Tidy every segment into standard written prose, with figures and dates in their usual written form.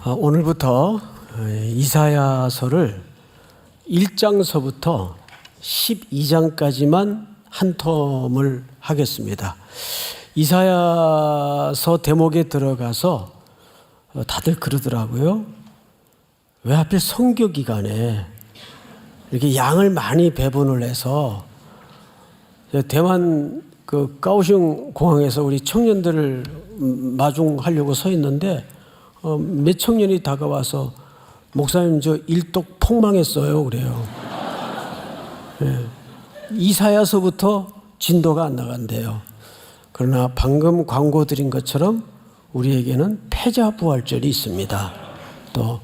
오늘부터 이사야서를 1장서부터 12장까지만 한 텀을 하겠습니다. 이사야서 대목에 들어가서 다들 그러더라고요. 왜 하필 성교 기간에 이렇게 양을 많이 배분을 해서 대만 까오슝 공항에서 우리 청년들을 마중하려고 서 있는데 몇 청년이 다가와서 목사님 저 일독 폭망했어요 그래요. 네. 이사야서부터 진도가 안 나간대요. 그러나 방금 광고 드린 것처럼 우리에게는 패자부활절이 있습니다. 또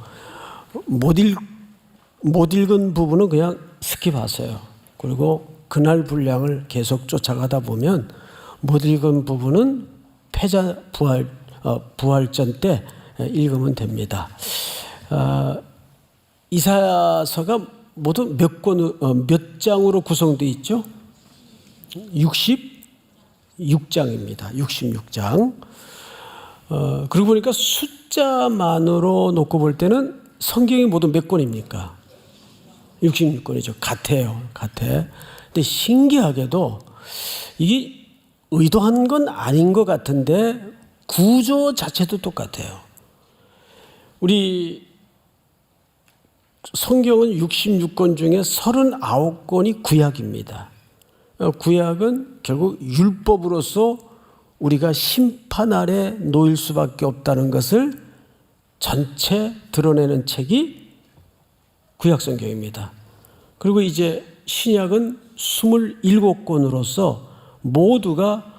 못 읽은 부분은 그냥 스킵하세요. 그리고 그날 분량을 계속 쫓아가다 보면 못 읽은 부분은 부활전 때 읽으면 됩니다. 이사야서가 모두 몇 장으로 구성되어 있죠? 66장입니다. 66장. 그러고 보니까 숫자만으로 놓고 볼 때는 성경이 모두 몇 권입니까? 66권이죠. 같아요. 근데 신기하게도 이게 의도한 건 아닌 것 같은데 구조 자체도 똑같아요. 우리 성경은 66권 중에 39권이 구약입니다. 구약은 결국 율법으로서 우리가 심판 아래 놓일 수밖에 없다는 것을 전체 드러내는 책이 구약 성경입니다. 그리고 이제 신약은 27권으로서 모두가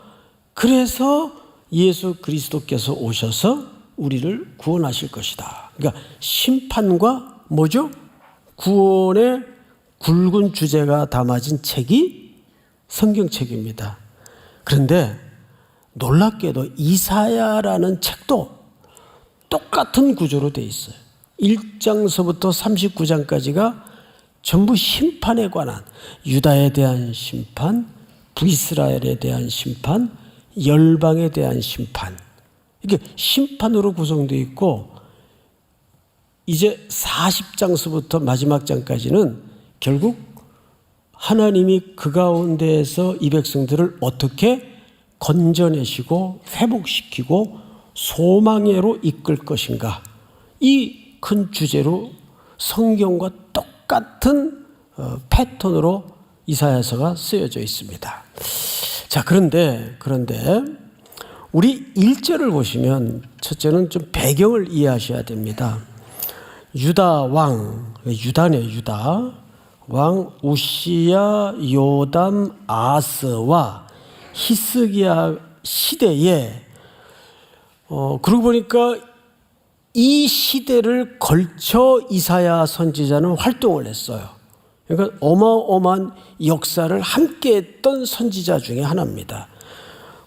그래서 예수 그리스도께서 오셔서 우리를 구원하실 것이다. 그러니까 심판과 뭐죠? 구원의 굵은 주제가 담아진 책이 성경책입니다. 그런데 놀랍게도 이사야라는 책도 똑같은 구조로 되어 있어요. 1장서부터 39장까지가 전부 심판에 관한, 유다에 대한 심판, 북이스라엘에 대한 심판, 열방에 대한 심판, 이게 심판으로 구성되어 있고, 이제 40장서부터 마지막 장까지는 결국 하나님이 그 가운데에서 이 백성들을 어떻게 건져내시고 회복시키고 소망으로 이끌 것인가, 이 큰 주제로 성경과 똑같은 패턴으로 이사야서가 쓰여져 있습니다. 자, 그런데 우리 1절을 보시면 첫째는 좀 배경을 이해하셔야 됩니다. 유다 왕, 유다 왕 우시야, 요담, 아스와 히스기야 시대에 그러고 보니까 이 시대를 걸쳐 이사야 선지자는 활동을 했어요. 그러니까 어마어마한 역사를 함께 했던 선지자 중에 하나입니다.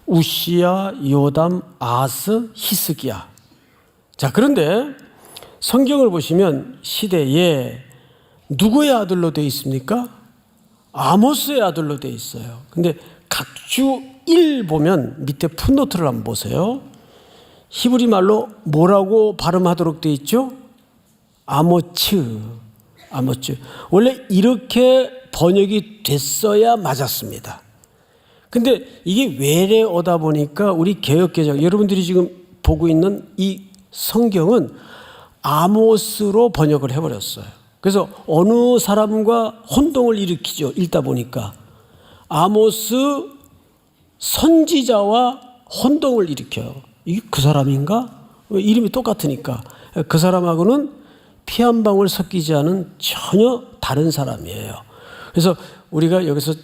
우시야, 요담, 아스, 히스기야. 자, 그런데 성경을 보시면 시대에 누구의 아들로 되어 있습니까? 아모스의 아들로 되어 있어요. 근데 각주 1 보면 밑에 풋노트를 한번 보세요. 히브리 말로 뭐라고 발음하도록 되어 있죠? 아모츠. 원래 이렇게 번역이 됐어야 맞았습니다. 근데 이게 외래 오다 보니까 우리 개역개정, 여러분들이 지금 보고 있는 이 성경은 아모스로 번역을 해버렸어요. 그래서 어느 사람과 혼동을 일으키죠. 읽다 보니까 아모스 선지자와 혼동을 일으켜요. 이게 그 사람인가? 이름이 똑같으니까 그 사람하고는 피 한 방울 섞이지 않은 전혀 다른 사람이에요. 그래서 우리가 여기서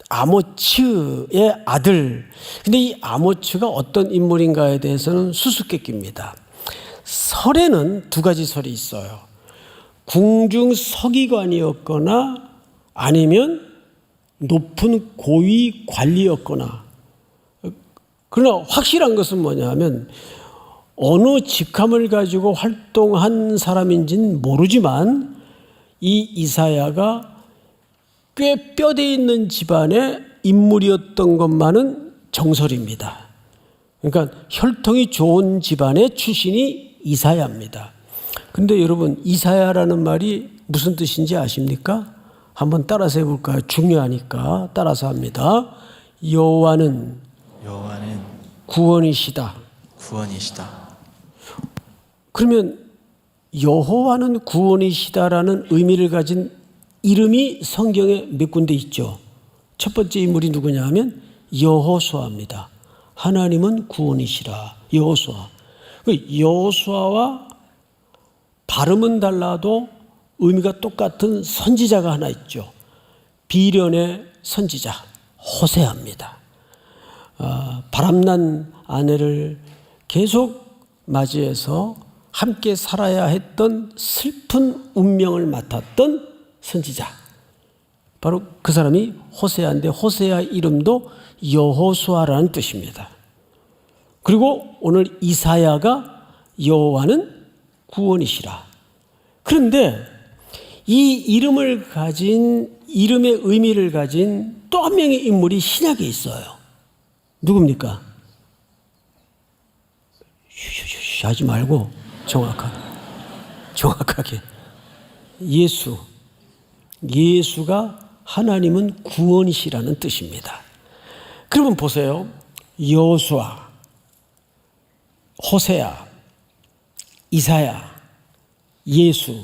아모츠의 아들, 근데 이 아모츠가 어떤 인물인가에 대해서는 수수께끼입니다. 설에는 두 가지 설이 있어요. 궁중 서기관이었거나 아니면 높은 고위 관리였거나. 그러나 확실한 것은 뭐냐면 어느 직함을 가지고 활동한 사람인지는 모르지만 이 이사야가 꽤 뼈대 있는 집안의 인물이었던 것만은 정설입니다. 그러니까 혈통이 좋은 집안의 출신이 이사야입니다. 근데 여러분, 이사야라는 말이 무슨 뜻인지 아십니까? 한번 따라서 해볼까요? 중요하니까 따라서 합니다. 여호와는 구원이시다. 그러면 여호와는 구원이시다라는 의미를 가진 이름이 성경에 몇 군데 있죠. 첫 번째 인물이 누구냐 하면 여호수아입니다. 하나님은 구원이시라. 여호수아. 여호수아와 발음은 달라도 의미가 똑같은 선지자가 하나 있죠. 비련의 선지자 호세아입니다. 바람난 아내를 계속 맞이해서 함께 살아야 했던 슬픈 운명을 맡았던 선지자, 바로 그 사람이 호세아인데, 호세아 이름도 여호수아라는 뜻입니다. 그리고 오늘 이사야가 여호와는 구원이시라. 그런데 이 이름을 가진, 이름의 의미를 가진 또 한 명의 인물이 신약에 있어요. 누굽니까? 쉬쉬쉬 하지 말고 정확하게 예수가 하나님은 구원이시라는 뜻입니다. 그러면 보세요. 여호수아, 호세아, 이사야, 예수,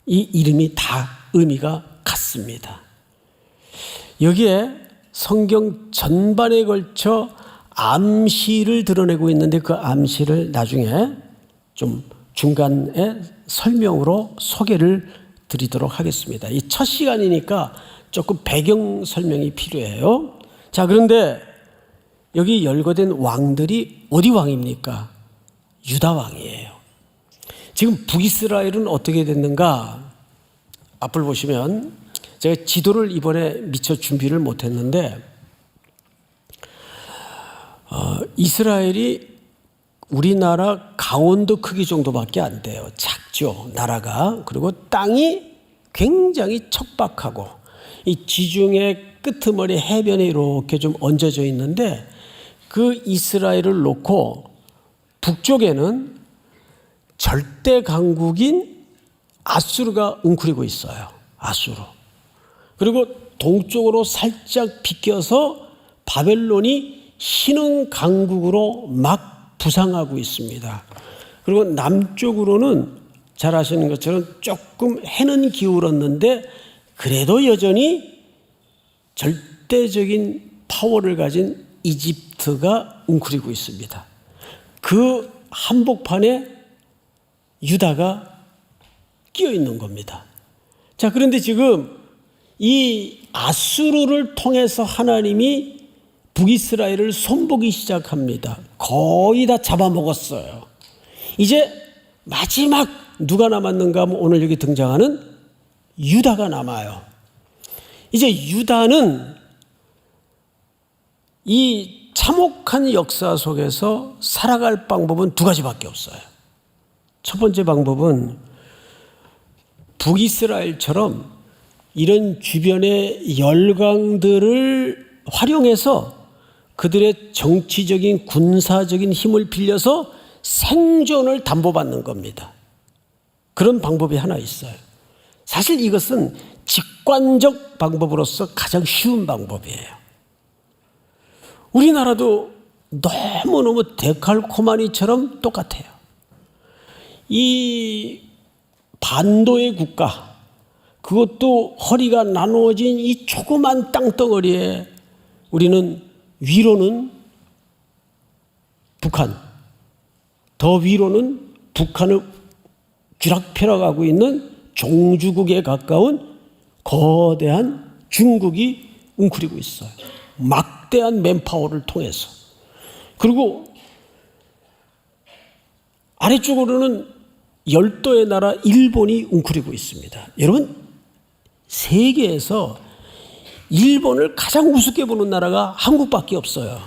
이 이름이 다 의미가 같습니다. 여기에 성경 전반에 걸쳐 암시를 드러내고 있는데, 그 암시를 나중에 좀 중간에 설명으로 소개를 드리도록 하겠습니다. 이 첫 시간이니까 조금 배경 설명이 필요해요. 자, 그런데 여기 열거된 왕들이 어디 왕입니까? 유다 왕이에요. 지금 북이스라엘은 어떻게 됐는가? 앞을 보시면, 제가 지도를 이번에 미처 준비를 못했는데, 이스라엘이 우리나라 강원도 크기 정도밖에 안 돼요. 작죠, 나라가. 그리고 땅이 굉장히 척박하고, 이 지중해 끄트머리 해변에 이렇게 좀 얹어져 있는데, 그 이스라엘을 놓고 북쪽에는 절대 강국인 아수르가 웅크리고 있어요. 아수르. 그리고 동쪽으로 살짝 비껴서 바벨론이 신흥 강국으로 막 부상하고 있습니다. 그리고 남쪽으로는 잘 아시는 것처럼 조금 해는 기울었는데, 그래도 여전히 절대적인 파워를 가진 이집트가 웅크리고 있습니다. 그 한복판에 유다가 끼어 있는 겁니다. 자, 그런데 지금 이 아수르를 통해서 하나님이 북이스라엘을 손보기 시작합니다. 거의 다 잡아먹었어요. 이제 마지막 누가 남았는가 하면 오늘 여기 등장하는 유다가 남아요. 이제 유다는 이 참혹한 역사 속에서 살아갈 방법은 두 가지밖에 없어요. 첫 번째 방법은 북이스라엘처럼 이런 주변의 열강들을 활용해서 그들의 정치적인 군사적인 힘을 빌려서 생존을 담보받는 겁니다. 그런 방법이 하나 있어요. 사실 이것은 직관적 방법으로서 가장 쉬운 방법이에요. 우리나라도 너무너무 데칼코마니처럼 똑같아요. 이 반도의 국가, 그것도 허리가 나누어진 이 조그만 땅덩어리에 우리는 위로는 북한, 더 위로는 북한을 쥐락펴락하고 있는 종주국에 가까운 거대한 중국이 웅크리고 있어요. 막대한 맨파워를 통해서. 그리고 아래쪽으로는 열도의 나라 일본이 웅크리고 있습니다. 여러분, 세계에서 일본을 가장 우습게 보는 나라가 한국밖에 없어요.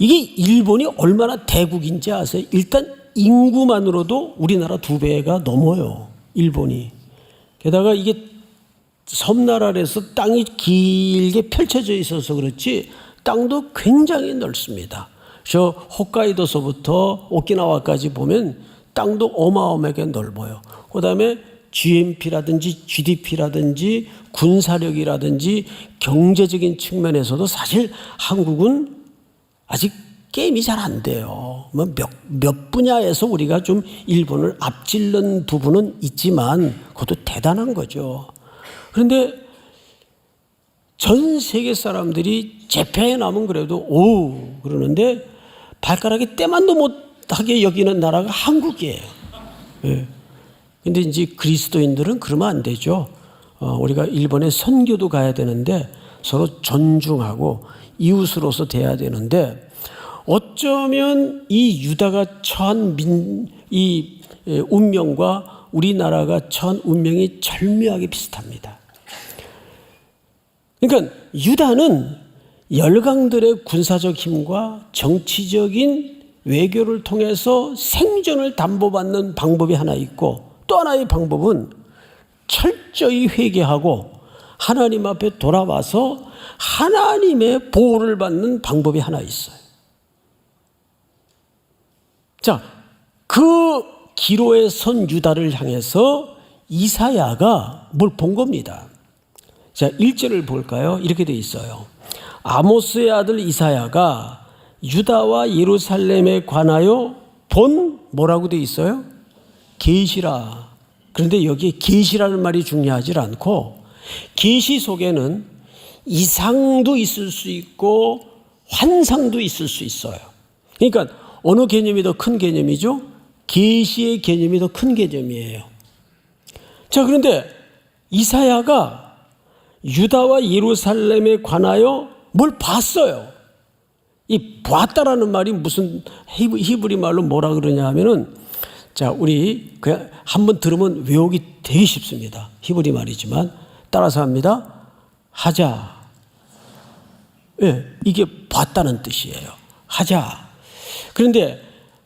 이게 일본이 얼마나 대국인지 아세요? 일단 인구만으로도 우리나라 2배가 넘어요, 일본이. 게다가 이게 섬나라라서 땅이 길게 펼쳐져 있어서 그렇지 땅도 굉장히 넓습니다. 저 홋카이도서부터 오키나와까지 보면 땅도 어마어마하게 넓어요. 그 다음에 GNP라든지 GDP라든지 군사력이라든지 경제적인 측면에서도 사실 한국은 아직 게임이 잘 안 돼요. 몇 분야에서 우리가 좀 일본을 앞질른 부분은 있지만 그것도 대단한 거죠. 그런데 전 세계 사람들이 재패에 나면 그래도 오 그러는데 발가락에 때만도 못하게 여기는 나라가 한국이에요. 예. 근데 이제 그리스도인들은 그러면 안 되죠. 우리가 일본에 선교도 가야 되는데 서로 존중하고 이웃으로서 돼야 되는데 어쩌면 이 유다가 처한 이 운명과 우리나라가 처한 운명이 절묘하게 비슷합니다. 그러니까 유다는 열강들의 군사적 힘과 정치적인 외교를 통해서 생존을 담보받는 방법이 하나 있고 또 하나의 방법은 철저히 회개하고 하나님 앞에 돌아와서 하나님의 보호를 받는 방법이 하나 있어요. 자, 그 기로에 선 유다를 향해서 이사야가 뭘 본 겁니다. 자, 1절을 볼까요? 이렇게 돼 있어요. 아모스의 아들 이사야가 유다와 예루살렘에 관하여 본 뭐라고 돼 있어요? 계시라. 그런데 여기에 계시라는 말이 중요하지 않고 계시 속에는 이상도 있을 수 있고 환상도 있을 수 있어요. 그러니까 어느 개념이 더 큰 개념이죠? 계시의 개념이 더 큰 개념이에요. 자, 그런데 이사야가 유다와 예루살렘에 관하여 뭘 봤어요. 이 봤다라는 말이 무슨 히브리 말로 뭐라 그러냐 하면은 자, 우리 그냥 한번 들으면 외우기 되게 쉽습니다. 히브리 말이지만 따라서 합니다. 하자. 예, 이게 봤다는 뜻이에요. 하자. 그런데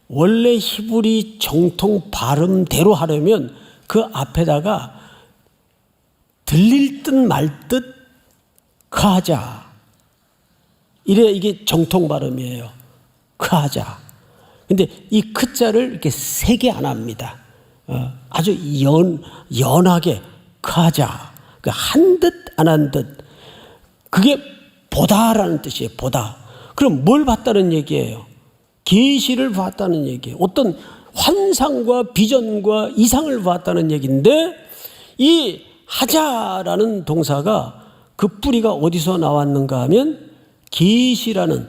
원래 히브리 정통 발음대로 하려면 그 앞에다가 들릴 듯 말 듯 하자. 이래 이게 정통 발음이에요. 하자. 근데 이 크자를 이렇게 세게 안 합니다. 아주 연하게 하자. 한 듯 안 한 듯. 그게 보다라는 뜻이에요. 보다. 그럼 뭘 봤다는 얘기예요? 계시를 봤다는 얘기예요. 어떤 환상과 비전과 이상을 봤다는 얘기인데 이 하자라는 동사가 그 뿌리가 어디서 나왔는가 하면 계시라는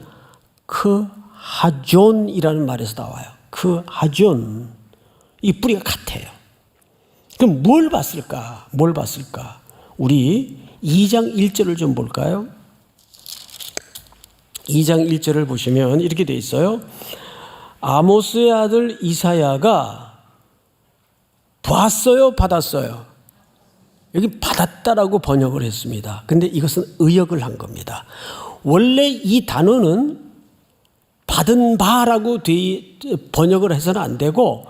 그 하존이라는 말에서 나와요. 그 하존. 이 뿌리가 같아요. 그럼 뭘 봤을까? 뭘 봤을까? 우리 2장 1절을 좀 볼까요? 2장 1절을 보시면 이렇게 돼 있어요. 아모스의 아들 이사야가 봤어요, 받았어요? 여기 받았다라고 번역을 했습니다. 근데 이것은 의역을 한 겁니다. 원래 이 단어는 받은 바라고 번역을 해서는 안 되고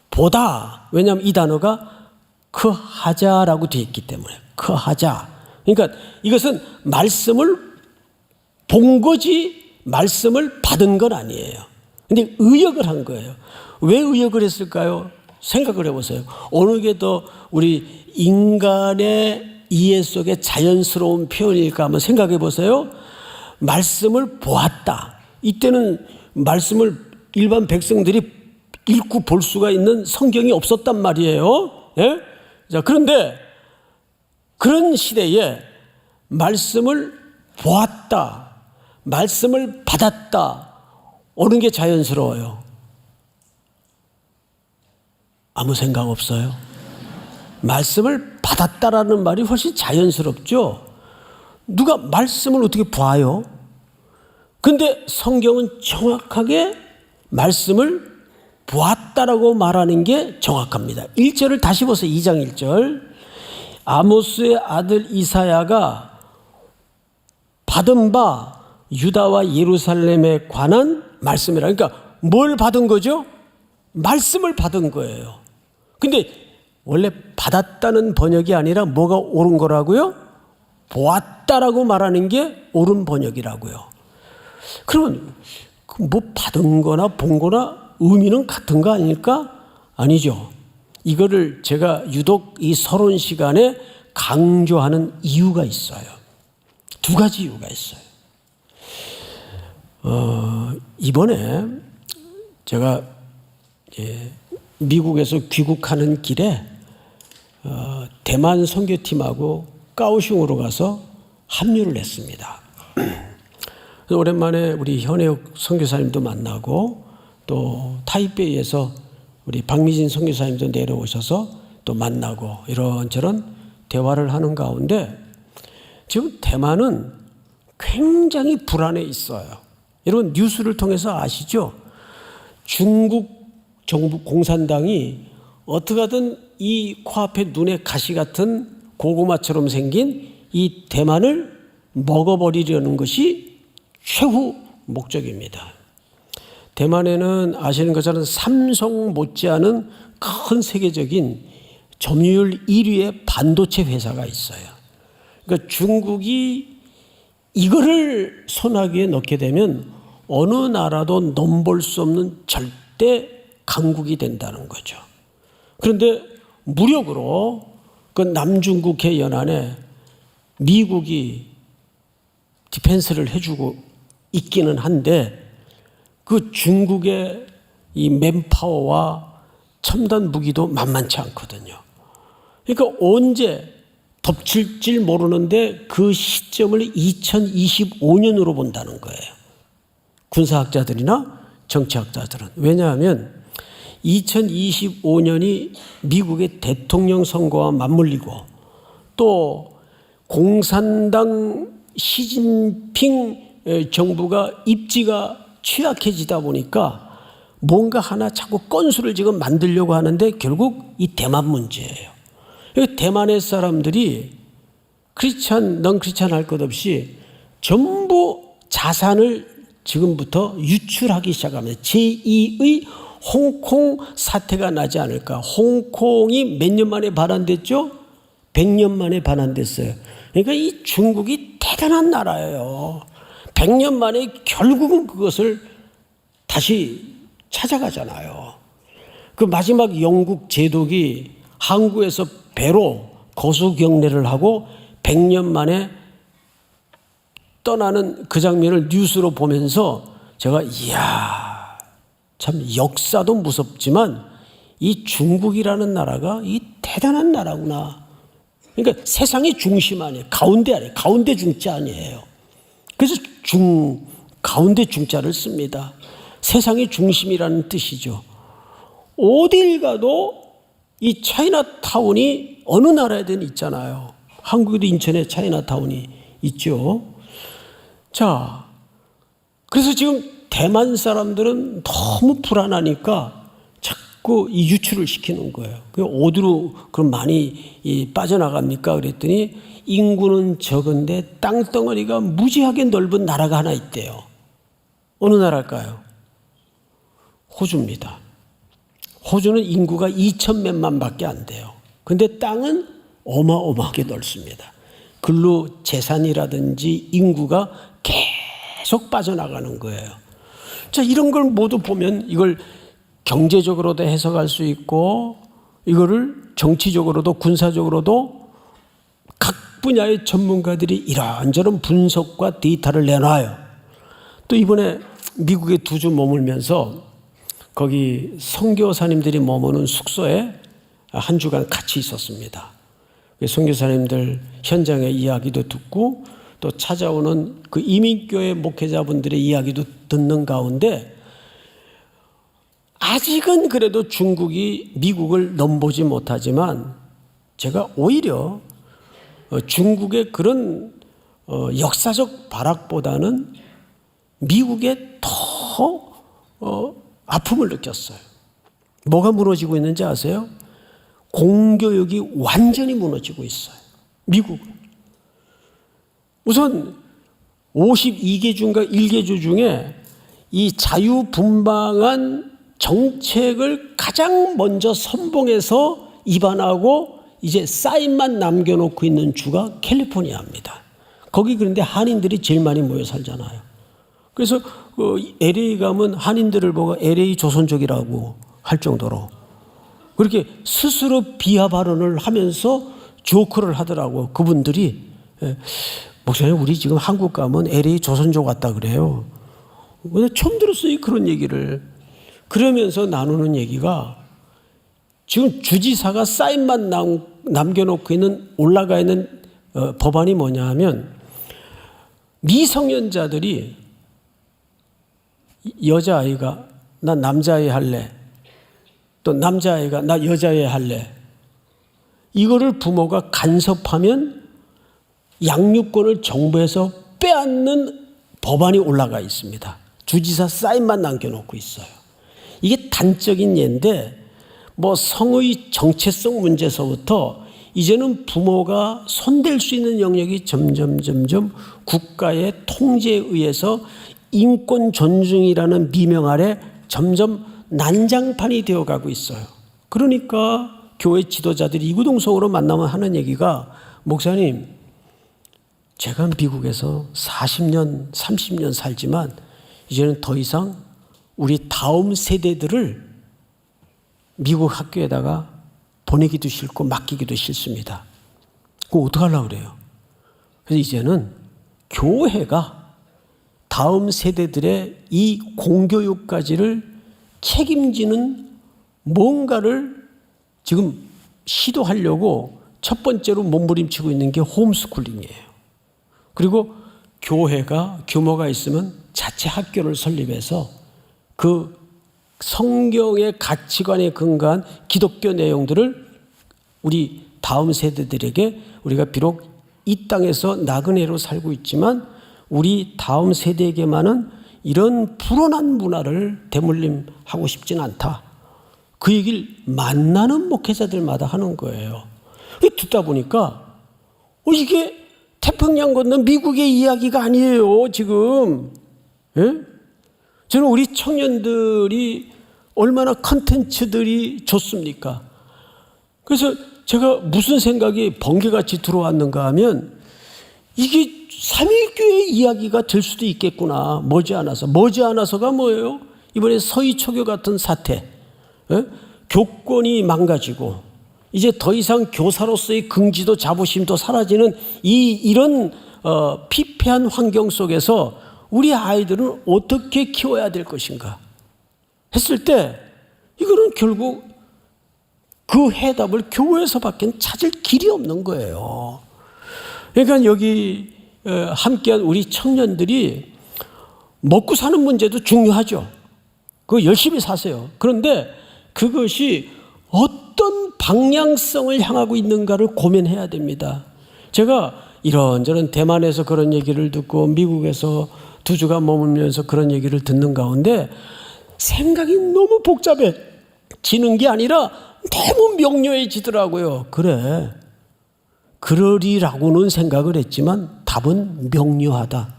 보다. 왜냐하면 이 단어가 그 하자라고 되어 있기 때문에 그 하자. 그러니까 이것은 말씀을 본 거지 말씀을 받은 건 아니에요. 근데 의역을 한 거예요. 왜 의역을 했을까요? 생각을 해보세요. 어느 게 더 우리 인간의 이해 속에 자연스러운 표현일까 한번 생각해 보세요. 말씀을 보았다. 이때는 말씀을 일반 백성들이 읽고 볼 수가 있는 성경이 없었단 말이에요. 예? 자, 그런데 그런 시대에 말씀을 보았다. 말씀을 받았다. 어느 게 자연스러워요? 아무 생각 없어요? 말씀을 받았다라는 말이 훨씬 자연스럽죠? 누가 말씀을 어떻게 봐요? 근데 성경은 정확하게 말씀을 보았다라고 말하는 게 정확합니다. 1절을 다시 보세요. 2장 1절. 아모스의 아들 이사야가 받은 바 유다와 예루살렘에 관한 말씀이라. 그러니까 뭘 받은 거죠? 말씀을 받은 거예요. 근데 원래 받았다는 번역이 아니라 뭐가 옳은 거라고요? 보았다라고 말하는 게 옳은 번역이라고요. 그러면 뭐 받은 거나 본 거나 의미는 같은 거 아닐까? 아니죠. 이거를 제가 유독 이 서론 시간에 강조하는 이유가 있어요. 두 가지 이유가 있어요. 이번에 제가 미국에서 귀국하는 길에 대만 선교팀하고 까오슝으로 가서 합류를 했습니다. 그래서 오랜만에 우리 현혜옥 선교사님도 만나고 또 타이베이에서 우리 박미진 선교사님도 내려오셔서 또 만나고 이런저런 대화를 하는 가운데 지금 대만은 굉장히 불안해 있어요. 여러분 뉴스를 통해서 아시죠? 중국 정부 공산당이 어떻게 하든 이 코앞에 눈에 가시 같은 고구마처럼 생긴 이 대만을 먹어버리려는 것이 최후 목적입니다. 대만에는 아시는 것처럼 삼성 못지않은 큰 세계적인 점유율 1위의 반도체 회사가 있어요. 그러니까 중국이 이거를 손아귀에 넣게 되면 어느 나라도 넘볼 수 없는 절대 강국이 된다는 거죠. 그런데 무력으로 그 남중국해 연안에 미국이 디펜스를 해주고 있기는 한데 그 중국의 이 맨파워와 첨단 무기도 만만치 않거든요. 그러니까 언제 덮칠지 모르는데 그 시점을 2025년으로 본다는 거예요. 군사학자들이나 정치학자들은. 왜냐하면 2025년이 미국의 대통령 선거와 맞물리고 또 공산당 시진핑 정부가 입지가 취약해지다 보니까 뭔가 하나 자꾸 건수를 지금 만들려고 하는데 결국 이 대만 문제예요. 대만의 사람들이 크리스찬, 넌 크리스찬 할 것 없이 전부 자산을 지금부터 유출하기 시작합니다. 제2의 홍콩 사태가 나지 않을까. 홍콩이 몇 년 만에 반환됐죠? 100년 만에 반환됐어요. 그러니까 이 중국이 대단한 나라예요. 100년 만에 결국은 그것을 다시 찾아가잖아요. 그 마지막 영국 제독이 항구에서 배로 거수 경례를 하고 100년 만에 떠나는 그 장면을 뉴스로 보면서 제가 이야 참 역사도 무섭지만 이 중국이라는 나라가 이 대단한 나라구나. 그러니까 세상의 중심 아니에요. 가운데 아니에요. 가운데 중자 아니에요. 그래서 가운데 중자를 씁니다. 세상의 중심이라는 뜻이죠. 어딜 가도 이 차이나타운이 어느 나라에든 있잖아요. 한국에도 인천에 차이나타운이 있죠. 자, 그래서 지금 대만 사람들은 너무 불안하니까 자꾸 이 유출을 시키는 거예요. 어디로 그럼 많이 빠져나갑니까? 그랬더니 인구는 적은데 땅덩어리가 무지하게 넓은 나라가 하나 있대요. 어느 나라일까요? 호주입니다. 호주는 인구가 2,000몇만 밖에 안 돼요. 근데 땅은 어마어마하게 넓습니다. 근로 재산이라든지 인구가 계속 빠져나가는 거예요. 자, 이런 걸 모두 보면 이걸 경제적으로도 해석할 수 있고 이거를 정치적으로도 군사적으로도 각 분야의 전문가들이 이런저런 분석과 데이터를 내놔요. 또 이번에 미국에 2주 머물면서 거기 선교사님들이 머무는 숙소에 한 주간 같이 있었습니다. 선교사님들 현장의 이야기도 듣고 또 찾아오는 그 이민교회 목회자분들의 이야기도 듣는 가운데 아직은 그래도 중국이 미국을 넘보지 못하지만 제가 오히려 중국의 그런 역사적 발악보다는 미국의 더 아픔을 느꼈어요. 뭐가 무너지고 있는지 아세요? 공교육이 완전히 무너지고 있어요. 미국은. 우선 52개주인가 1개주 중에 이 자유분방한 정책을 가장 먼저 선봉해서 입안하고 이제 사인만 남겨놓고 있는 주가 캘리포니아입니다. 거기 그런데 한인들이 제일 많이 모여 살잖아요. 그래서 LA 가면 한인들을 보고 LA 조선족이라고 할 정도로 그렇게 스스로 비하 발언을 하면서 조크를 하더라고. 그분들이 목사님 우리 지금 한국 가면 LA 조선족 같다 그래요. 처음 들었어요 그런 얘기를. 그러면서 나누는 얘기가 지금 주지사가 사인만 남겨놓고 있는 올라가 있는 법안이 뭐냐 하면 미성년자들이 여자아이가 나 남자아이 할래, 또 남자아이가 나 여자아이 할래, 이거를 부모가 간섭하면 양육권을 정부에서 빼앗는 법안이 올라가 있습니다. 주지사 사인만 남겨놓고 있어요. 이게 단적인 예인데 뭐 성의 정체성 문제서부터 이제는 부모가 손댈 수 있는 영역이 점점 국가의 통제에 의해서 인권 존중이라는 미명 아래 점점 난장판이 되어가고 있어요. 그러니까 교회 지도자들이 이구동성으로 만나면 하는 얘기가 목사님 제가 미국에서 40년 30년 살지만 이제는 더 이상 우리 다음 세대들을 미국 학교에다가 보내기도 싫고 맡기기도 싫습니다. 그거 어떡하려고 그래요? 그래서 이제는 교회가 다음 세대들의 이 공교육까지를 책임지는 뭔가를 지금 시도하려고 첫 번째로 몸부림치고 있는 게 홈스쿨링이에요. 그리고 교회가 규모가 있으면 자체 학교를 설립해서 그 성경의 가치관에 근거한 기독교 내용들을 우리 다음 세대들에게 우리가 비록 이 땅에서 나그네로 살고 있지만 우리 다음 세대에게만은 이런 불온한 문화를 대물림하고 싶지는 않다. 그 얘기를 만나는 목회자들마다 하는 거예요. 듣다 보니까 이게 태평양 건너 미국의 이야기가 아니에요 지금. 예? 저는 우리 청년들이 얼마나 컨텐츠들이 좋습니까? 그래서 제가 무슨 생각이 번개같이 들어왔는가 하면 이게 삼위일교회 이야기가 될 수도 있겠구나. 머지않아서가 뭐예요? 이번에 서희초교 같은 사태, 교권이 망가지고 이제 더 이상 교사로서의 긍지도 자부심도 사라지는 이런 피폐한 환경 속에서 우리 아이들은 어떻게 키워야 될 것인가 했을 때 이거는 결국 그 해답을 교회에서밖에 찾을 길이 없는 거예요. 그러니까 여기 함께한 우리 청년들이 먹고 사는 문제도 중요하죠. 그거 열심히 사세요. 그런데 그것이 어떤 방향성을 향하고 있는가를 고민해야 됩니다. 제가 이런저런 대만에서 그런 얘기를 듣고 미국에서 2주간 머물면서 그런 얘기를 듣는 가운데 생각이 너무 복잡해지는 게 아니라 너무 명료해지더라고요. 그래, 그러리라고는 생각을 했지만 답은 명료하다.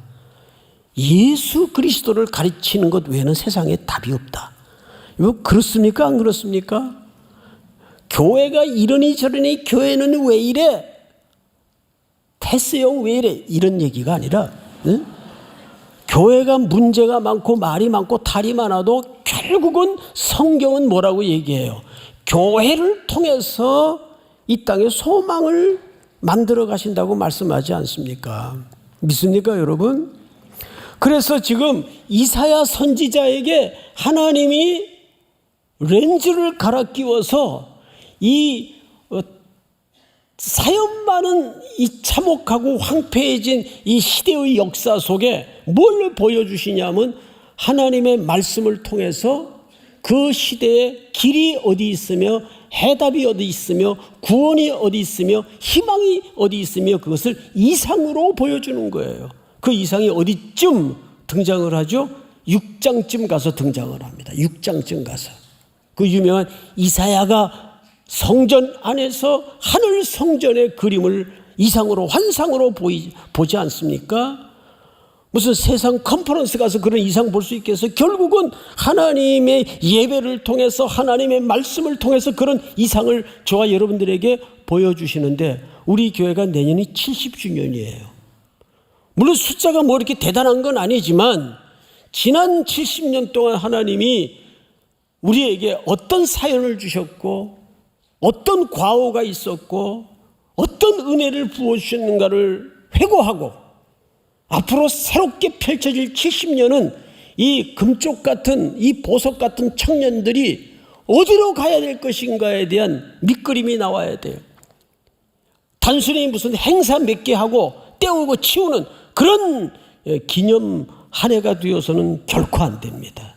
예수 그리스도를 가르치는 것 외에는 세상에 답이 없다. 이거 그렇습니까? 안 그렇습니까? 교회가 이러니 저러니 교회는 왜 이래? 테스형 왜 이래? 이런 얘기가 아니라 교회가 문제가 많고 말이 많고 탈이 많아도 결국은 성경은 뭐라고 얘기해요? 교회를 통해서 이 땅에 소망을 만들어 가신다고 말씀하지 않습니까? 믿습니까 여러분? 그래서 지금 이사야 선지자에게 하나님이 렌즈를 갈아 끼워서 이 사연 많은 이 참혹하고 황폐해진 이 시대의 역사 속에 뭘 보여주시냐면 하나님의 말씀을 통해서 그 시대에 길이 어디 있으며 해답이 어디 있으며 구원이 어디 있으며 희망이 어디 있으며 그것을 이상으로 보여주는 거예요. 그 이상이 어디쯤 등장을 하죠? 6장쯤 가서 등장을 합니다. 6장쯤 가서. 그 유명한 이사야가 성전 안에서 하늘 성전의 그림을 이상으로 환상으로 보지 않습니까? 무슨 세상 컨퍼런스 가서 그런 이상 볼 수 있겠어요? 결국은 하나님의 예배를 통해서 하나님의 말씀을 통해서 그런 이상을 저와 여러분들에게 보여주시는데 우리 교회가 내년이 70주년이에요. 물론 숫자가 뭐 이렇게 대단한 건 아니지만 지난 70년 동안 하나님이 우리에게 어떤 사연을 주셨고 어떤 과오가 있었고 어떤 은혜를 부어주셨는가를 회고하고 앞으로 새롭게 펼쳐질 70년은 이 금쪽 같은 이 보석 같은 청년들이 어디로 가야 될 것인가에 대한 밑그림이 나와야 돼요. 단순히 무슨 행사 몇 개 하고 때우고 치우는 그런 기념 한 해가 되어서는 결코 안 됩니다.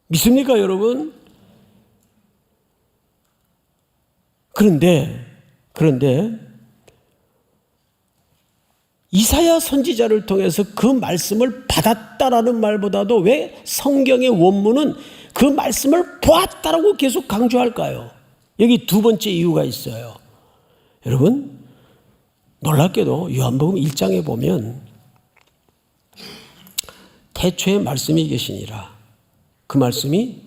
믿습니까, 여러분? 그런데 이사야 선지자를 통해서 그 말씀을 받았다라는 말보다도 왜 성경의 원문은 그 말씀을 보았다라고 계속 강조할까요? 여기 두 번째 이유가 있어요. 여러분, 놀랍게도 요한복음 1장에 보면 태초에 말씀이 계시니라. 그 말씀이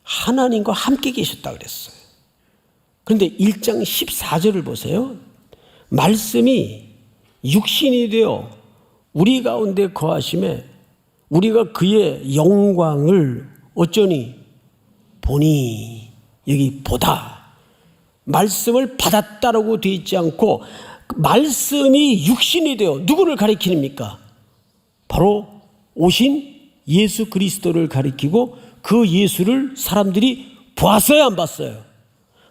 하나님과 함께 계셨다 그랬어요. 그런데 1장 14절을 보세요. 말씀이 육신이 되어 우리 가운데 거하심에 우리가 그의 영광을 어쩌니 보니, 여기 보다 말씀을 받았다라고 되어 있지 않고 말씀이 육신이 되어 누구를 가리킵니까? 바로 오신 예수 그리스도를 가리키고 그 예수를 사람들이 보았어요, 안 봤어요?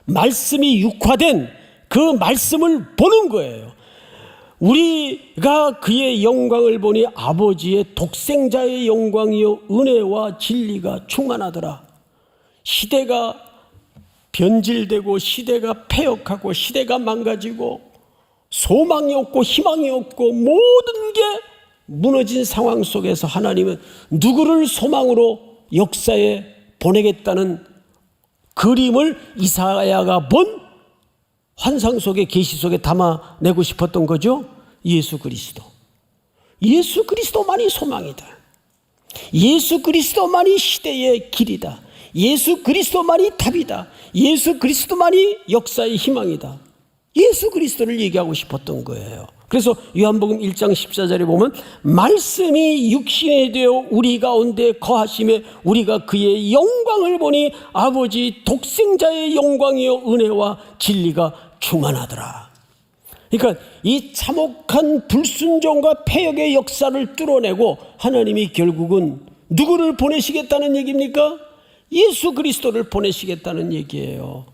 말씀이 육화된 그 말씀을 보는 거예요. 우리가 그의 영광을 보니 아버지의 독생자의 영광이요 은혜와 진리가 충만하더라. 시대가 변질되고 시대가 패역하고 시대가 망가지고 소망이 없고 희망이 없고 모든 게 무너진 상황 속에서 하나님은 누구를 소망으로 역사에 보내겠다는 그림을 이사야가 본 환상 속에 계시 속에 담아내고 싶었던 거죠. 예수 그리스도. 예수 그리스도만이 소망이다. 예수 그리스도만이 시대의 길이다. 예수 그리스도만이 답이다. 예수 그리스도만이 역사의 희망이다. 예수 그리스도를 얘기하고 싶었던 거예요. 그래서 요한복음 1장 14절에 보면 말씀이 육신이 되어 우리 가운데 거하심에 우리가 그의 영광을 보니 아버지 독생자의 영광이요 은혜와 진리가 충만하더라. 그러니까 이 참혹한 불순종과 패역의 역사를 뚫어내고 하나님이 결국은 누구를 보내시겠다는 얘기입니까? 예수 그리스도를 보내시겠다는 얘기예요.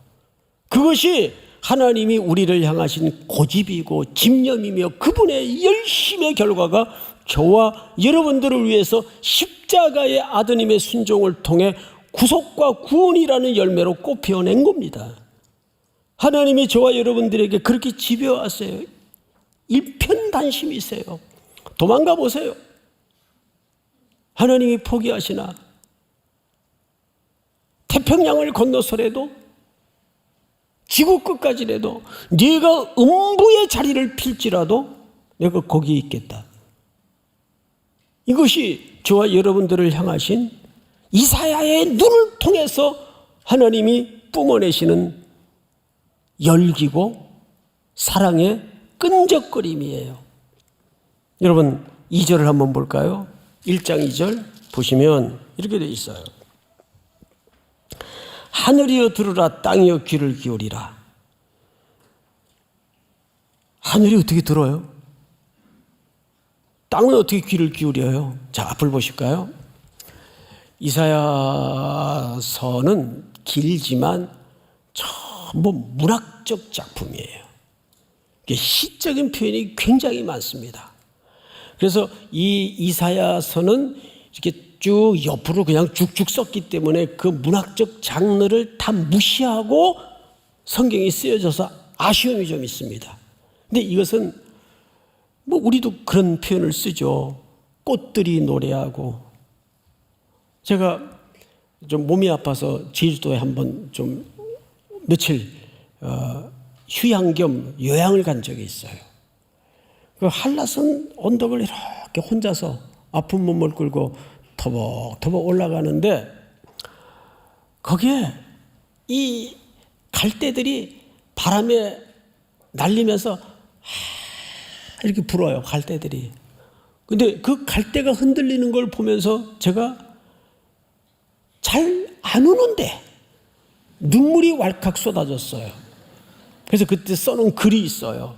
그것이 하나님이 우리를 향하신 고집이고 집념이며 그분의 열심의 결과가 저와 여러분들을 위해서 십자가의 아드님의 순종을 통해 구속과 구원이라는 열매로 꽃피어낸 겁니다. 하나님이 저와 여러분들에게 그렇게 지배하세요. 일편단심이세요. 도망가 보세요. 하나님이 포기하시나? 태평양을 건너서라도 지구 끝까지라도 네가 음부의 자리를 필지라도 내가 거기에 있겠다. 이것이 저와 여러분들을 향하신 이사야의 눈을 통해서 하나님이 뿜어내시는 열기고 사랑의 끈적거림이에요. 여러분 2절을 한번 볼까요? 1장 2절 보시면 이렇게 되어 있어요. 하늘이여 들으라, 땅이여 귀를 기울이라. 하늘이 어떻게 들어요? 땅은 어떻게 귀를 기울여요? 자, 앞을 보실까요? 이사야서는 길지만 전부 문학적 작품이에요. 시적인 표현이 굉장히 많습니다. 그래서 이 이사야서는 이렇게 쭉 옆으로 그냥 쭉쭉 썼기 때문에 그 문학적 장르를 다 무시하고 성경이 쓰여져서 아쉬움이 좀 있습니다. 근데 이것은 뭐 우리도 그런 표현을 쓰죠. 꽃들이 노래하고. 제가 좀 몸이 아파서 제주도에 한번 좀 며칠 휴양 겸 요양을 간 적이 있어요. 그 한라산 언덕을 이렇게 혼자서 아픈 몸을 끌고 터벅터벅 올라가는데 거기에 이 갈대들이 바람에 날리면서 이렇게 불어요. 갈대들이. 근데 그 갈대가 흔들리는 걸 보면서 제가 잘 안 우는데 눈물이 왈칵 쏟아졌어요. 그래서 그때 써놓은 글이 있어요.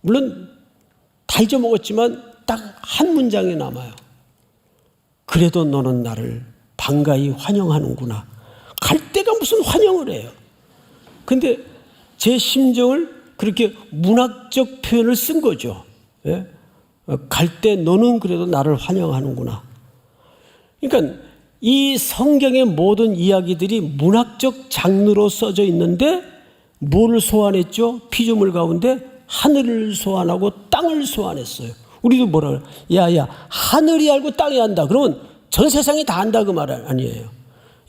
물론 다 잊어먹었지만 딱 한 문장이 남아요. 그래도 너는 나를 반가이 환영하는구나. 갈대가 무슨 환영을 해요. 근데 제 심정을 그렇게 문학적 표현을 쓴 거죠. 예? 갈대 너는 그래도 나를 환영하는구나. 그러니까 이 성경의 모든 이야기들이 문학적 장르로 써져 있는데 뭐를 소환했죠? 피조물 가운데 하늘을 소환하고 땅을 소환했어요. 우리도 뭐라 그래요? 야야 하늘이 알고 땅이 안다. 그러면 전 세상이 다 안다 그 말 아니에요.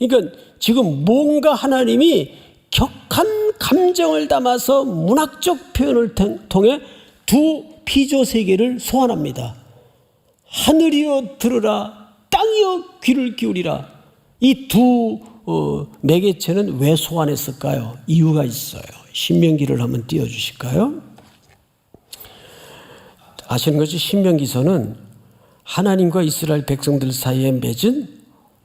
그러니까 지금 뭔가 하나님이 격한 감정을 담아서 문학적 표현을 통해 두 피조 세계를 소환합니다. 하늘이여 들으라 땅이여 귀를 기울이라. 이 두 매개체는 왜 소환했을까요? 이유가 있어요. 신명기를 한번 띄워주실까요? 아시는 것이 신명기서는 하나님과 이스라엘 백성들 사이에 맺은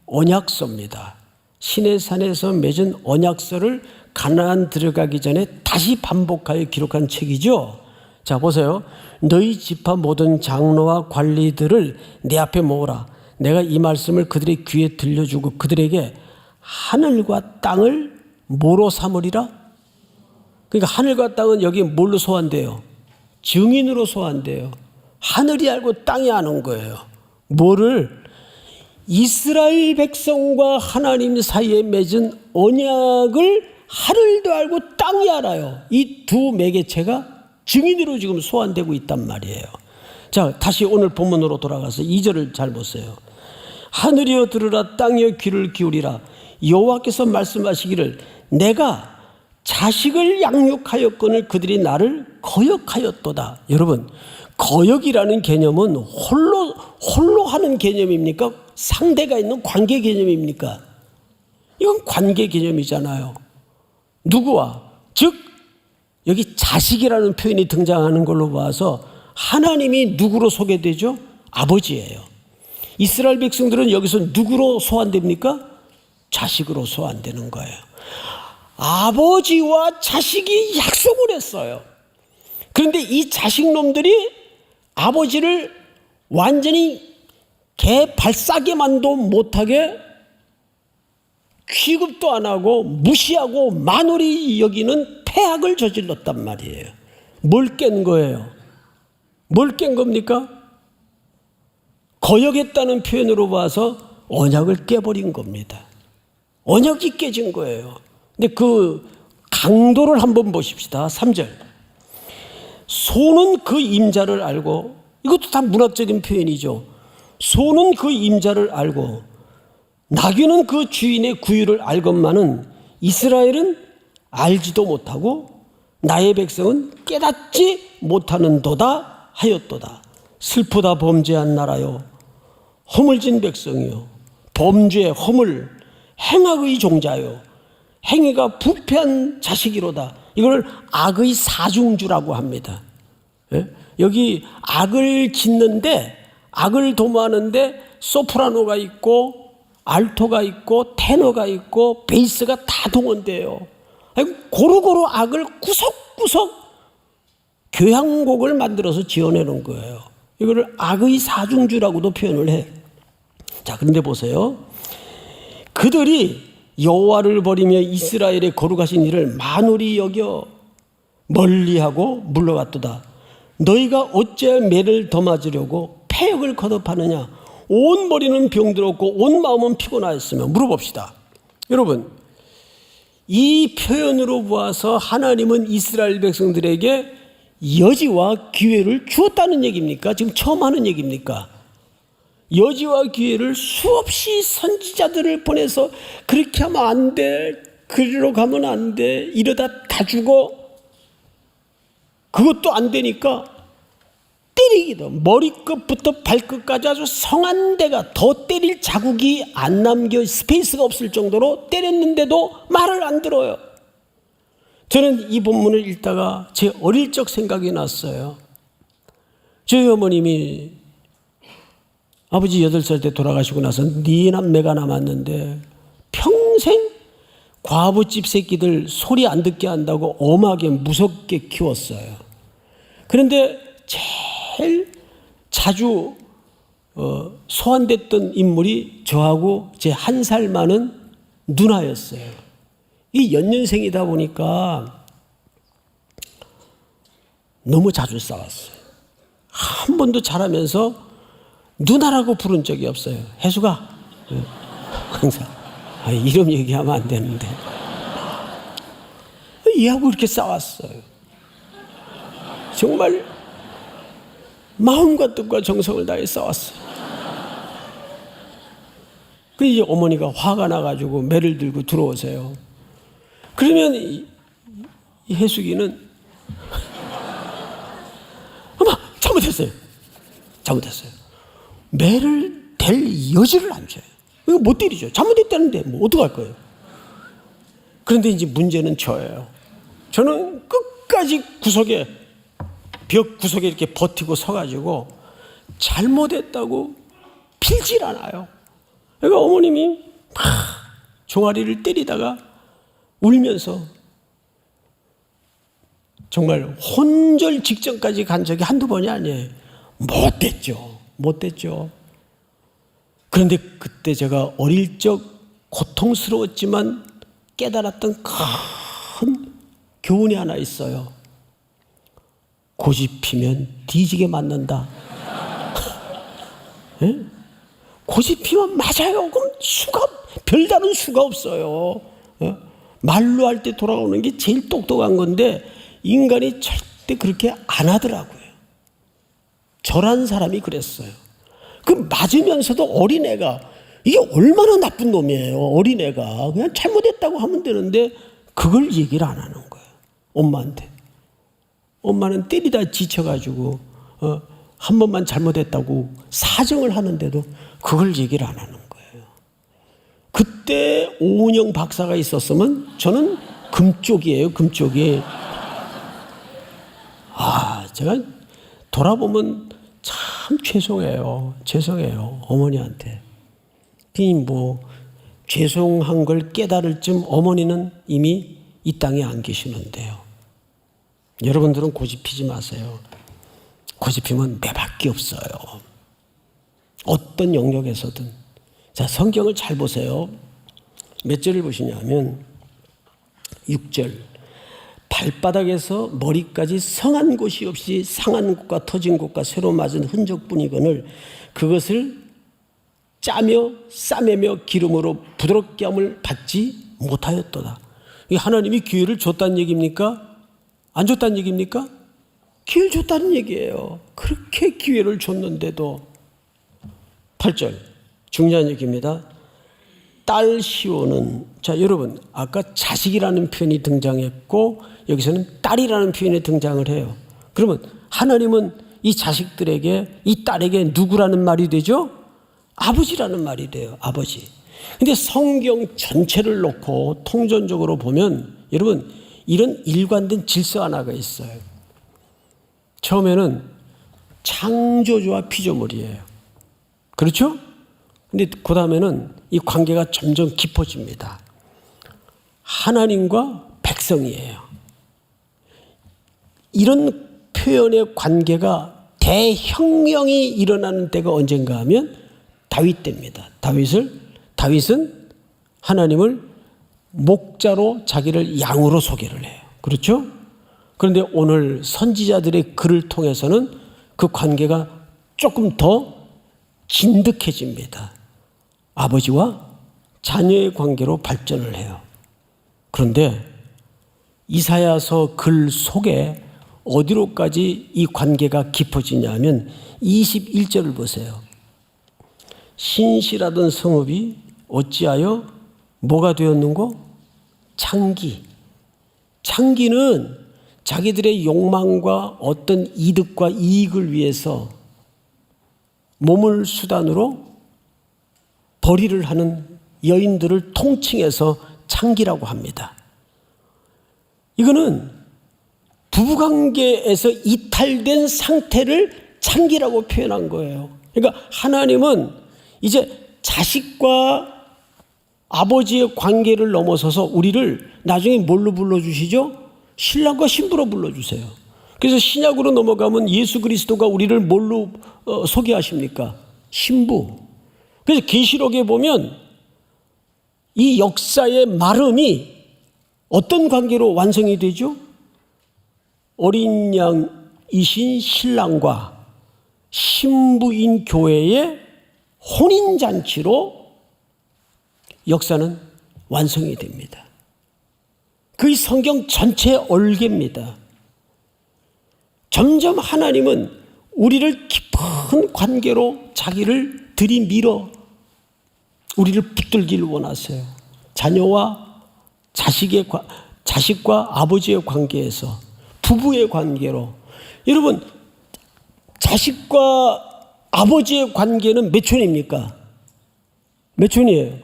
언약서입니다. 시내산에서 맺은 언약서를 가나안 들어가기 전에 다시 반복하여 기록한 책이죠. 자 보세요. 너희 지파 모든 장로와 관리들을 내 앞에 모으라. 내가 이 말씀을 그들의 귀에 들려주고 그들에게 하늘과 땅을 뭐로 삼으리라? 그러니까 하늘과 땅은 여기 뭘로 소환돼요? 증인으로 소환돼요. 하늘이 알고 땅이 아는 거예요. 뭐를? 이스라엘 백성과 하나님 사이에 맺은 언약을 하늘도 알고 땅이 알아요. 이 두 매개체가 증인으로 지금 소환되고 있단 말이에요. 자, 다시 오늘 본문으로 돌아가서 2절을 잘 보세요. 하늘이여 들으라 땅이여 귀를 기울이라. 여호와께서 말씀하시기를 내가 자식을 양육하였거늘 그들이 나를 거역하였도다. 여러분, 거역이라는 개념은 홀로 하는 개념입니까? 상대가 있는 관계 개념입니까? 이건 관계 개념이잖아요. 누구와? 즉 여기 자식이라는 표현이 등장하는 걸로 봐서 하나님이 누구로 소개되죠? 아버지예요. 이스라엘 백성들은 여기서 누구로 소환됩니까? 자식으로 소환되는 거예요. 아버지와 자식이 약속을 했어요. 그런데 이 자식놈들이 아버지를 완전히 개 발싸개만도 못하게 취급도 안 하고 무시하고 만홀히 여기는 패악을 저질렀단 말이에요. 뭘 깬 거예요? 뭘 깬 겁니까? 거역했다는 표현으로 봐서 언약을 깨버린 겁니다. 언약이 깨진 거예요. 근데 그 강도를 한번 보십시다. 3절. 소는 그 임자를 알고, 이것도 다 문학적인 표현이죠. 소는 그 임자를 알고 나귀는 그 주인의 구유를 알건만은 이스라엘은 알지도 못하고 나의 백성은 깨닫지 못하는도다 하였도다. 슬프다 범죄한 나라요 허물진 백성이요 범죄 허물 행악의 종자요 행위가 부패한 자식이로다. 이걸 악의 사중주라고 합니다. 예? 여기 악을 짓는데 악을 도모하는데 소프라노가 있고 알토가 있고 테너가 있고 베이스가 다 동원돼요. 고루고루 악을 구석구석 교향곡을 만들어서 지어내는 거예요. 이거를 악의 사중주라고도 표현을 해. 자, 그런데 보세요. 그들이 여호와를 버리며 이스라엘의 거룩하신 일을 만홀히 여겨 멀리하고 물러갔도다. 너희가 어찌 매를 더 맞으려고 패역을 거듭하느냐. 온 머리는 병들었고 온 마음은 피곤하였으며. 물어봅시다. 여러분, 이 표현으로 보아서 하나님은 이스라엘 백성들에게 여지와 기회를 주었다는 얘기입니까? 지금 처음 하는 얘기입니까? 여지와 기회를 수없이 선지자들을 보내서 그렇게 하면 안 돼, 그리로 가면 안 돼, 이러다 다 죽어. 그것도 안 되니까 때리기도 머리끝부터 발끝까지 아주 성한데가 더 때릴 자국이 안 남겨 스페이스가 없을 정도로 때렸는데도 말을 안 들어요. 저는 이 본문을 읽다가 제 어릴 적 생각이 났어요. 저희 어머님이 아버지 8살 때 돌아가시고 나서 네 남매가 남았는데 평생 과부집 새끼들 소리 안 듣게 한다고 엄하게 무섭게 키웠어요. 그런데 제일 자주 소환됐던 인물이 저하고 제 1살 많은 누나였어요. 이 연년생이다 보니까 너무 자주 싸웠어요. 한 번도 자라면서 누나라고 부른 적이 없어요. 혜수가. 항상. 이름 얘기하면 안 되는데. 얘하고 이렇게 싸웠어요. 정말 마음과 뜻과 정성을 다해 싸웠어요. 그래서 이제 어머니가 화가 나가지고 매를 들고 들어오세요. 그러면 이 혜숙이는 어머 잘못했어요. 잘못했어요. 매를 댈 여지를 안 줘요. 이거 못 때리죠. 잘못했다는데 뭐 어떡할 거예요. 그런데 이제 문제는 저예요. 저는 끝까지 구석에 벽 구석에 이렇게 버티고 서가지고 잘못했다고 필질 않아요. 그러니까 어머님이 막 종아리를 때리다가 울면서 정말 혼절 직전까지 간 적이 한두 번이 아니에요. 못됐죠. 그런데 그때 제가 어릴 적 고통스러웠지만 깨달았던 큰 교훈이 하나 있어요. 고집 피면 뒤지게 맞는다. 예? 고집 피면 맞아요. 그럼 별다른 수가 없어요. 말로 할 때 돌아오는 게 제일 똑똑한 건데 인간이 절대 그렇게 안 하더라고요. 저란 사람이 그랬어요. 그 맞으면서도 어린애가 이게 얼마나 나쁜 놈이에요. 어린애가 그냥 잘못했다고 하면 되는데 그걸 얘기를 안 하는 거예요. 엄마한테. 엄마는 때리다 지쳐가지고 한 번만 잘못했다고 사정을 하는데도 그걸 얘기를 안 하는 거예요. 그때 오은영 박사가 있었으면 저는 금쪽이에요. 금쪽이. 제가 돌아보면 참 죄송해요. 어머니한테. 뭐 죄송한 걸 깨달을 쯤 어머니는 이미 이 땅에 안 계시는데요. 여러분들은 고집 피지 마세요. 고집 피면 매밖에 없어요. 어떤 영역에서든. 자, 성경을 잘 보세요. 몇 절을 보시냐면 6절. 발바닥에서 머리까지 성한 곳이 없이 상한 곳과 터진 곳과 새로 맞은 흔적뿐이거늘 그것을 짜며 싸매며 기름으로 부드럽게 함을 받지 못하였도다. 하나님이 기회를 줬다는 얘기입니까? 안 줬다는 얘기입니까? 기회를 줬다는 얘기예요. 그렇게 기회를 줬는데도. 8절 중요한 얘기입니다. 딸 시온은, 자 여러분 아까 자식이라는 표현이 등장했고 여기서는 딸이라는 표현이 등장을 해요. 그러면 하나님은 이 자식들에게, 이 딸에게 누구라는 말이 되죠? 아버지라는 말이 돼요. 아버지. 근데 성경 전체를 놓고 통전적으로 보면 여러분 이런 일관된 질서 하나가 있어요. 처음에는 창조주와 피조물이에요. 그렇죠? 근데 그 다음에는 이 관계가 점점 깊어집니다. 하나님과 백성이에요. 이런 표현의 관계가 대혁명이 일어나는 때가 언젠가 하면 다윗 때입니다. 다윗은 하나님을 목자로 자기를 양으로 소개를 해요. 그렇죠? 그런데 오늘 선지자들의 글을 통해서는 그 관계가 조금 더 진득해집니다. 아버지와 자녀의 관계로 발전을 해요. 그런데 이사야서 글 속에 어디로까지 이 관계가 깊어지냐면 21절을 보세요. 신실하던 성읍이 어찌하여 뭐가 되었는고? 창기. 창기는 자기들의 욕망과 어떤 이득과 이익을 위해서 몸을 수단으로 벌이를 하는 여인들을 통칭해서 창기라고 합니다. 이거는 부부관계에서 이탈된 상태를 창기라고 표현한 거예요. 그러니까 하나님은 이제 자식과 아버지의 관계를 넘어서서 우리를 나중에 뭘로 불러주시죠? 신랑과 신부로 불러주세요. 그래서 신약으로 넘어가면 예수 그리스도가 우리를 뭘로 소개하십니까? 신부. 그래서 계시록에 보면 이 역사의 마름이 어떤 관계로 완성이 되죠? 어린 양이신 신랑과 신부인 교회의 혼인잔치로 역사는 완성이 됩니다. 그 성경 전체의 얼개입니다. 점점 하나님은 우리를 깊은 관계로 자기를 들이밀어 우리를 붙들기를 원하세요. 자녀와 자식과 아버지의 관계에서, 부부의 관계로. 여러분, 자식과 아버지의 관계는 몇 촌입니까? 몇 촌이에요?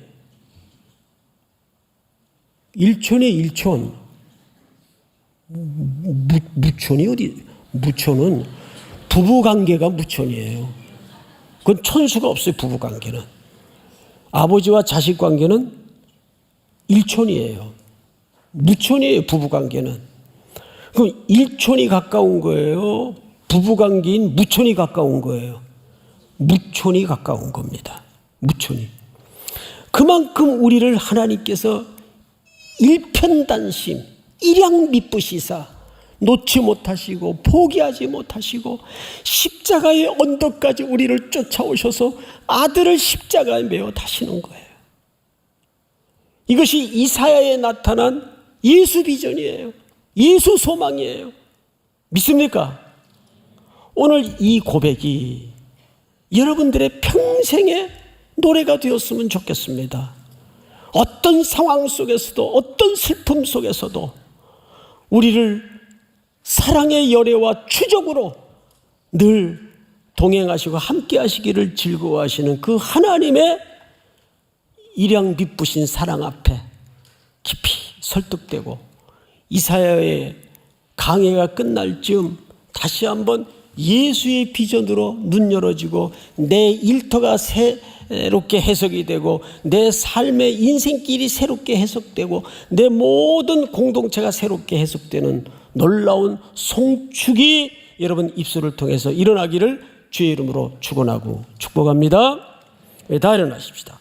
1촌에 1촌. 무촌이 어디? 무촌은 부부관계가 무촌이에요. 그건 촌수가 없어요. 부부관계는. 아버지와 자식 관계는 1촌이에요. 무촌이에요. 부부관계는. 그럼 1촌이 가까운 거예요? 부부관계인 무촌이 가까운 거예요? 무촌이 가까운 겁니다. 무촌이. 그만큼 우리를 하나님께서 일편단심, 일양 미쁘시사 놓지 못하시고 포기하지 못하시고 십자가의 언덕까지 우리를 쫓아오셔서 아들을 십자가에 매어 타시는 거예요. 이것이 이사야에 나타난 예수 비전이에요. 예수 소망이에요. 믿습니까? 오늘 이 고백이 여러분들의 평생의 노래가 되었으면 좋겠습니다. 어떤 상황 속에서도, 어떤 슬픔 속에서도 우리를 사랑의 열애와 추적으로 늘 동행하시고 함께 하시기를 즐거워하시는 그 하나님의 일양 빛부신 사랑 앞에 깊이 설득되고 이사야의 강해가 끝날 즈음 다시 한번 예수의 비전으로 눈 열어지고 내 일터가 새롭게 해석이 되고 내 삶의 인생길이 새롭게 해석되고 내 모든 공동체가 새롭게 해석되는 놀라운 송축이 여러분 입술을 통해서 일어나기를 주의 이름으로 축원하고 축복합니다. 다 일어나십시다.